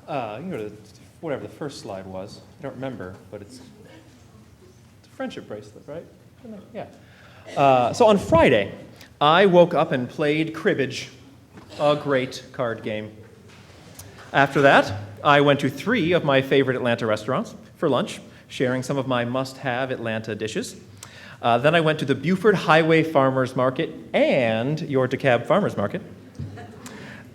You can go to whatever the first slide was. I don't remember, but it's a friendship bracelet, right? Yeah. So on Friday, I woke up and played cribbage, a great card game. After that, I went to 3 of my favorite Atlanta restaurants for lunch, sharing some of my must-have Atlanta dishes. Then I went to the Buford Highway Farmers Market and your DeKalb Farmers Market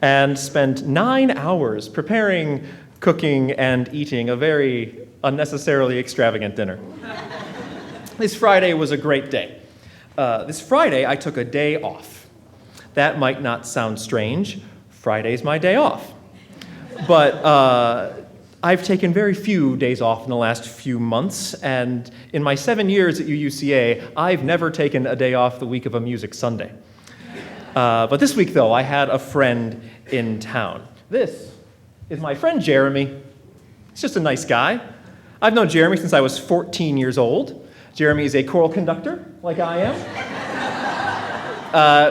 and spent 9 hours preparing, cooking, and eating a very unnecessarily extravagant dinner. This Friday was a great day. This Friday, I took a day off. That might not sound strange. Friday's my day off. But I've taken very few days off in the last few months, and in my 7 years at UUCA, I've never taken a day off the week of a music Sunday. But this week, though, I had a friend in town. This is my friend Jeremy. He's just a nice guy. I've known Jeremy since I was 14 years old. Jeremy is a choral conductor, like I am.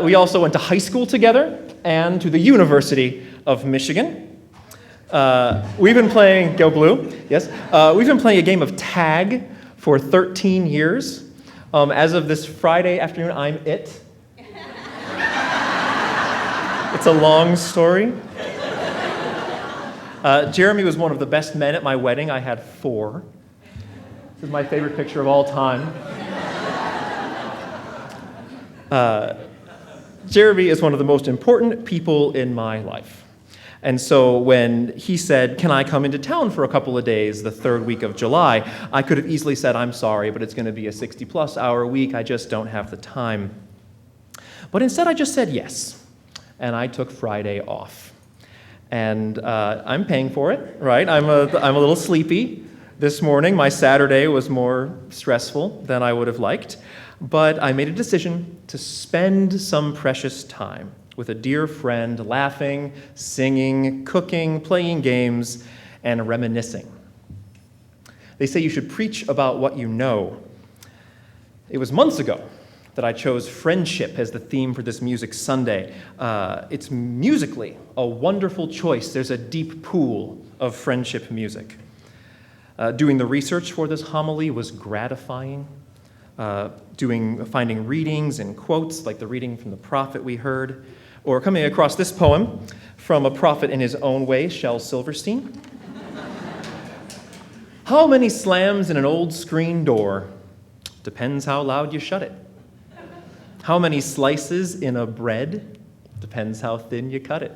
We also went to high school together and to the University of Michigan. We've been playing, go blue, yes. We've been playing a game of tag for 13 years. As of this Friday afternoon, I'm it. It's a long story. Jeremy was one of the best men at my wedding. I had 4. This is my favorite picture of all time. Jeremy is one of the most important people in my life. And so when he said, "Can I come into town for a couple of days the 3rd week of July?" I could have easily said, "I'm sorry, but it's going to be a 60-plus hour week. I just don't have the time." But instead, I just said yes. And I took Friday off. And I'm paying for it, right? I'm a little sleepy this morning. My Saturday was more stressful than I would have liked. But I made a decision to spend some precious time with a dear friend, laughing, singing, cooking, playing games, and reminiscing. They say you should preach about what you know. It was months ago that I chose friendship as the theme for this Music Sunday. It's musically a wonderful choice. There's a deep pool of friendship music. Doing the research for this homily was gratifying. Finding readings and quotes like the reading from the prophet we heard, or coming across this poem from a prophet in his own way, Shel Silverstein. How many slams in an old screen door? Depends how loud you shut it. How many slices in a bread? Depends how thin you cut it.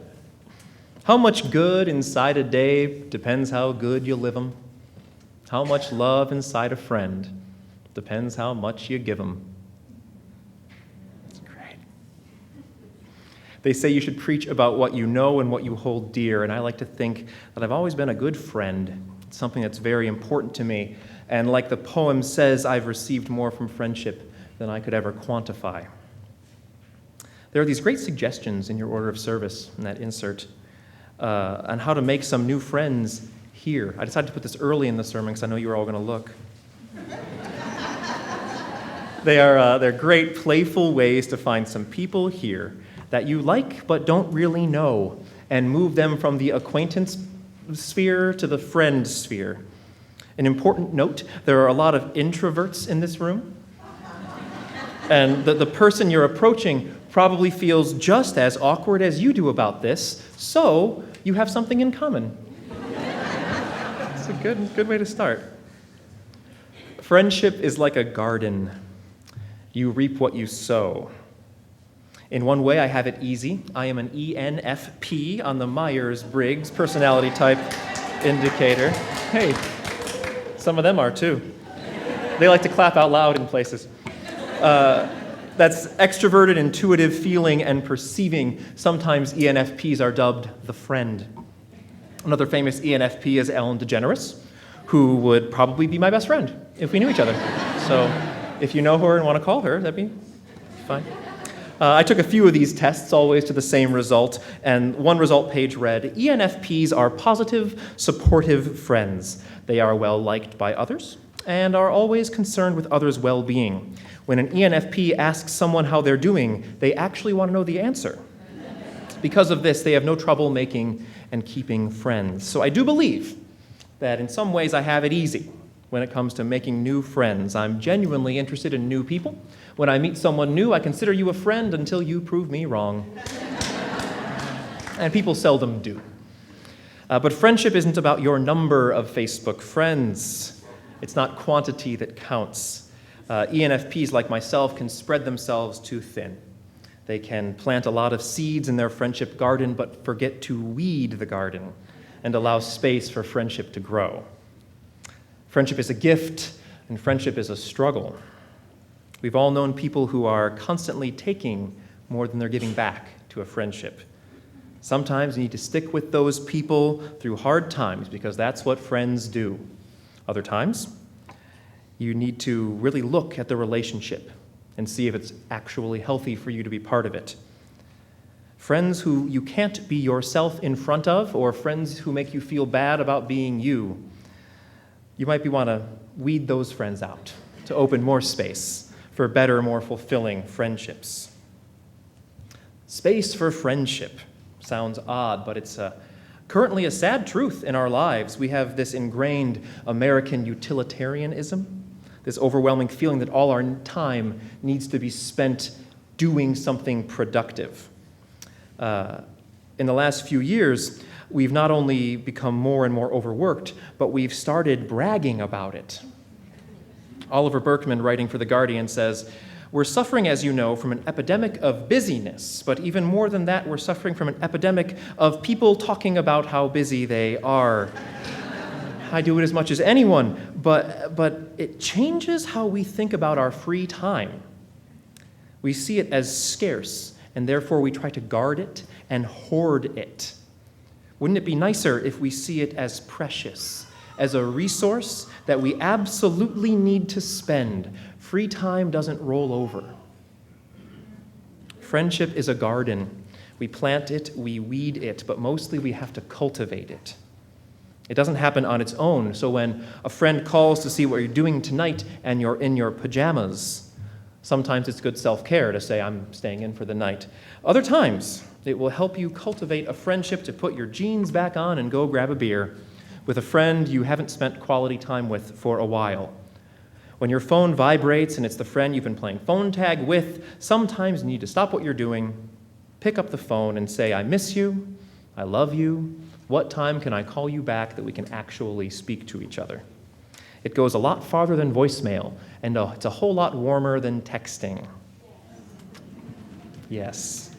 How much good inside a day? Depends how good you live 'em. How much love inside a friend? Depends how much you give 'em. That's great. They say you should preach about what you know and what you hold dear, and I like to think that I've always been a good friend. It's something that's very important to me, and like the poem says, I've received more from friendship than I could ever quantify. There are these great suggestions in your order of service in that insert on how to make some new friends here. I decided to put this early in the sermon because I know you were all going to look. They're great, playful ways to find some people here that you like but don't really know and move them from the acquaintance sphere to the friend sphere. An important note, there are a lot of introverts in this room. And the person you're approaching probably feels just as awkward as you do about this, so you have something in common. It's a good way to start. Friendship is like a garden. You reap what you sow. In one way, I have it easy. I am an ENFP on the Myers-Briggs personality type indicator. Hey, some of them are too. They like to clap out loud in places. That's extroverted, intuitive, feeling, and perceiving. Sometimes ENFPs are dubbed the friend. Another famous ENFP is Ellen DeGeneres, who would probably be my best friend if we knew each other. So if you know her and want to call her, that'd be fine. I took a few of these tests, always to the same result, and one result page read, ENFPs are positive, supportive friends. They are well-liked by others and are always concerned with others' well-being. When an ENFP asks someone how they're doing, they actually want to know the answer. Because of this, they have no trouble making and keeping friends. So I do believe that in some ways I have it easy when it comes to making new friends. I'm genuinely interested in new people. When I meet someone new, I consider you a friend until you prove me wrong. And people seldom do. But friendship isn't about your number of Facebook friends. It's not quantity that counts. ENFPs like myself can spread themselves too thin. They can plant a lot of seeds in their friendship garden, but forget to weed the garden and allow space for friendship to grow. Friendship is a gift, and friendship is a struggle. We've all known people who are constantly taking more than they're giving back to a friendship. Sometimes you need to stick with those people through hard times because that's what friends do. Other times, you need to really look at the relationship and see if it's actually healthy for you to be part of it. Friends who you can't be yourself in front of, or friends who make you feel bad about being you, you might want to weed those friends out to open more space for better, more fulfilling friendships. Space for friendship sounds odd, but it's currently a sad truth in our lives. We have this ingrained American utilitarianism, this overwhelming feeling that all our time needs to be spent doing something productive. In the last few years, we've not only become more and more overworked, but we've started bragging about it. Oliver Berkman, writing for The Guardian, says, "We're suffering, as you know, from an epidemic of busyness, but even more than that, we're suffering from an epidemic of people talking about how busy they are." I do it as much as anyone, but it changes how we think about our free time. We see it as scarce, and therefore we try to guard it and hoard it. Wouldn't it be nicer if we see it as precious, as a resource that we absolutely need to spend? Free time doesn't roll over. Friendship is a garden. We plant it, we weed it, but mostly we have to cultivate it. It doesn't happen on its own, so when a friend calls to see what you're doing tonight and you're in your pajamas, sometimes it's good self-care to say, "I'm staying in for the night." Other times, it will help you cultivate a friendship to put your jeans back on and go grab a beer with a friend you haven't spent quality time with for a while. When your phone vibrates and it's the friend you've been playing phone tag with, sometimes you need to stop what you're doing, pick up the phone and say, "I miss you, I love you. What time can I call you back that we can actually speak to each other?" It goes a lot farther than voicemail, and it's a whole lot warmer than texting. Yes.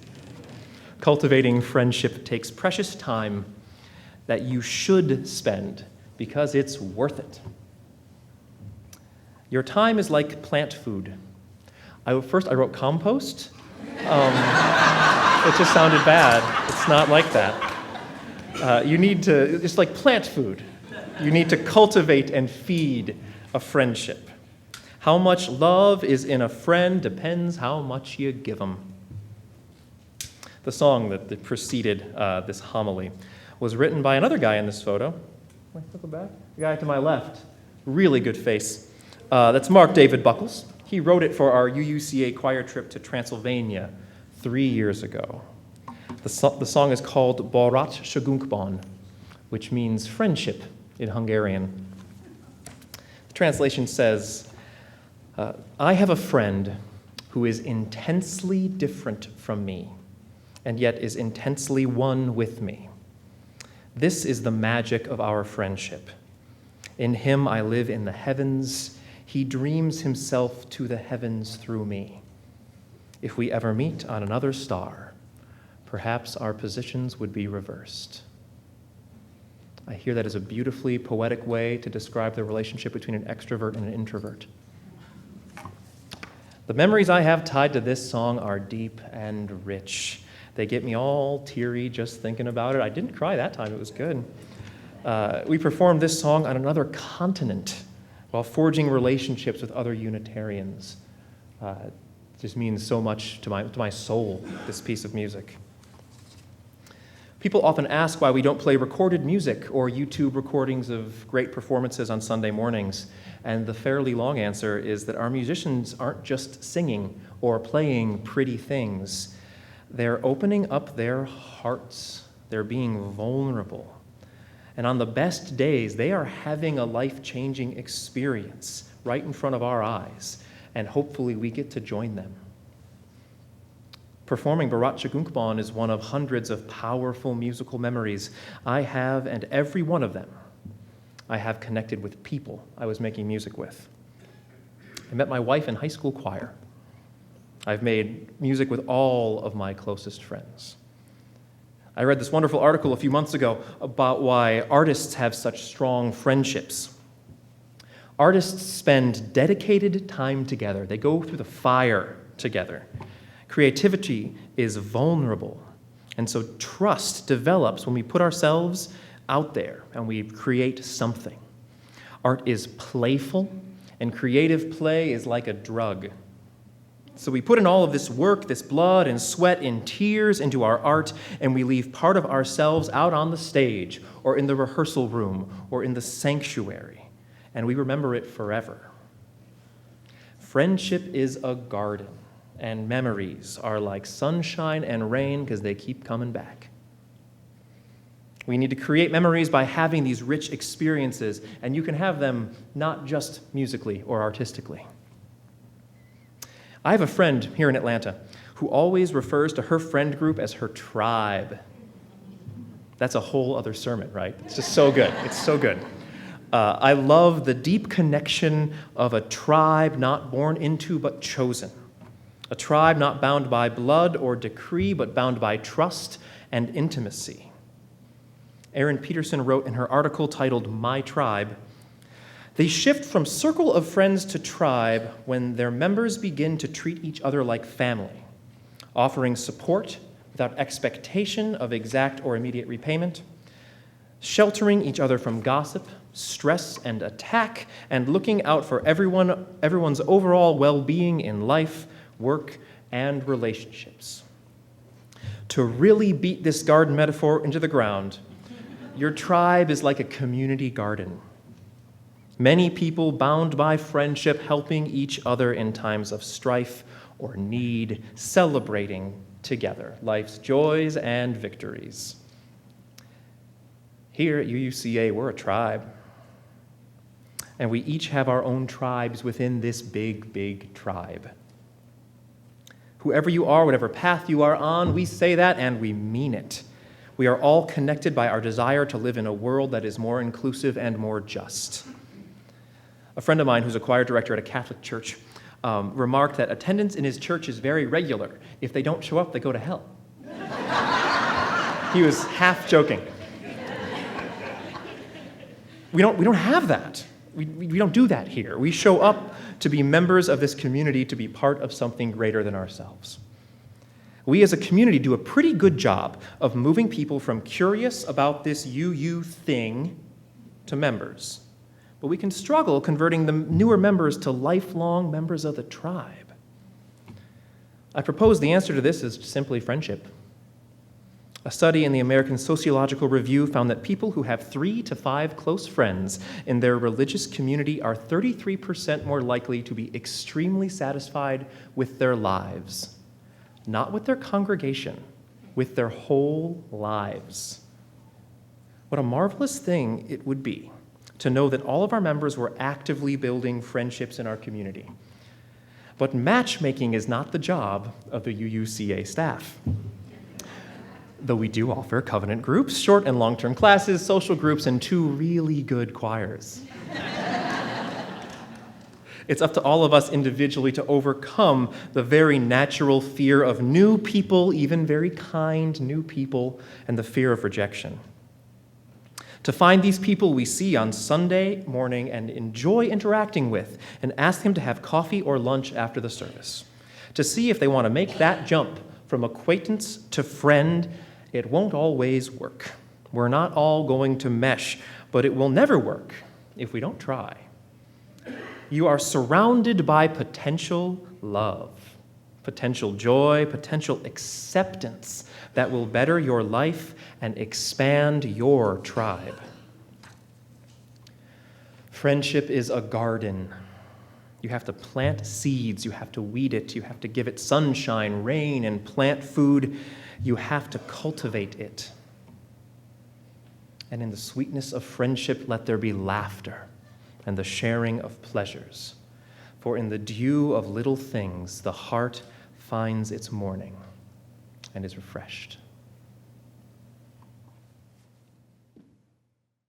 Cultivating friendship takes precious time that you should spend because it's worth it. Your time is like plant food. First I wrote compost. It just sounded bad. It's not like that. It's like plant food. You need to cultivate and feed a friendship. How much love is in a friend depends how much you give them. The song that preceded this homily was written by another guy in this photo. Wait, look back. The guy to my left. Really good face. That's Mark David Buckles. He wrote it for our UUCA choir trip to Transylvania 3 years ago. The song is called Borat Shagunkban, which means friendship in Hungarian. The translation says, "I have a friend who is intensely different from me, and yet is intensely one with me. This is the magic of our friendship. In him I live in the heavens. He dreams himself to the heavens through me. If we ever meet on another star, perhaps our positions would be reversed." I hear that as a beautifully poetic way to describe the relationship between an extrovert and an introvert. The memories I have tied to this song are deep and rich. They get me all teary just thinking about it. I didn't cry that time, it was good. We performed this song on another continent while forging relationships with other Unitarians. It just means so much to my soul, this piece of music. People often ask why we don't play recorded music or YouTube recordings of great performances on Sunday mornings. And the fairly long answer is that our musicians aren't just singing or playing pretty things. They're opening up their hearts. They're being vulnerable. And on the best days, they are having a life-changing experience right in front of our eyes. And hopefully we get to join them. Performing Barat Chagungkbon is one of hundreds of powerful musical memories I have, and every one of them I have connected with people I was making music with. I met my wife in high school choir. I've made music with all of my closest friends. I read this wonderful article a few months ago about why artists have such strong friendships. Artists spend dedicated time together. They go through the fire together. Creativity is vulnerable, and so trust develops when we put ourselves out there and we create something. Art is playful, and creative play is like a drug. So we put in all of this work, this blood and sweat and tears into our art, and we leave part of ourselves out on the stage or in the rehearsal room or in the sanctuary, and we remember it forever. Friendship is a garden, and memories are like sunshine and rain because they keep coming back. We need to create memories by having these rich experiences, and you can have them not just musically or artistically. I have a friend here in Atlanta who always refers to her friend group as her tribe. That's a whole other sermon, right? It's just so good. It's so good. I love the deep connection of a tribe not born into but chosen. A tribe not bound by blood or decree, but bound by trust and intimacy. Erin Peterson wrote in her article titled My Tribe, "They shift from circle of friends to tribe when their members begin to treat each other like family, offering support without expectation of exact or immediate repayment, sheltering each other from gossip, stress, and attack, and looking out for everyone's overall well-being in life, work, and relationships." To really beat this garden metaphor into the ground, your tribe is like a community garden. Many people bound by friendship, helping each other in times of strife or need, celebrating together life's joys and victories. Here at UUCA, we're a tribe. And we each have our own tribes within this big, big tribe. Whoever you are, whatever path you are on, we say that and we mean it. We are all connected by our desire to live in a world that is more inclusive and more just. A friend of mine who's a choir director at a Catholic church remarked that attendance in his church is very regular. If they don't show up, they go to hell. He was half joking. We don't have that. We don't do that here. We show up to be members of this community, to be part of something greater than ourselves. We as a community do a pretty good job of moving people from curious about this UU thing to members. But we can struggle converting the newer members to lifelong members of the tribe. I propose the answer to this is simply friendship. A study in the American Sociological Review found that people who have 3 to 5 close friends in their religious community are 33% more likely to be extremely satisfied with their lives. Not with their congregation, with their whole lives. What a marvelous thing it would be to know that all of our members were actively building friendships in our community. But matchmaking is not the job of the UUCA staff. Though we do offer covenant groups, short and long-term classes, social groups, and 2 really good choirs. It's up to all of us individually to overcome the very natural fear of new people, even very kind new people, and the fear of rejection. To find these people we see on Sunday morning and enjoy interacting with, and ask them to have coffee or lunch after the service. To see if they want to make that jump from acquaintance to friend. It won't always work. We're not all going to mesh, but it will never work if we don't try. You are surrounded by potential love, potential joy, potential acceptance that will better your life and expand your tribe. Friendship is a garden. You have to plant seeds. You have to weed it. You have to give it sunshine, rain, and plant food. You have to cultivate it. And in the sweetness of friendship, let there be laughter and the sharing of pleasures. For in the dew of little things, the heart finds its morning and is refreshed.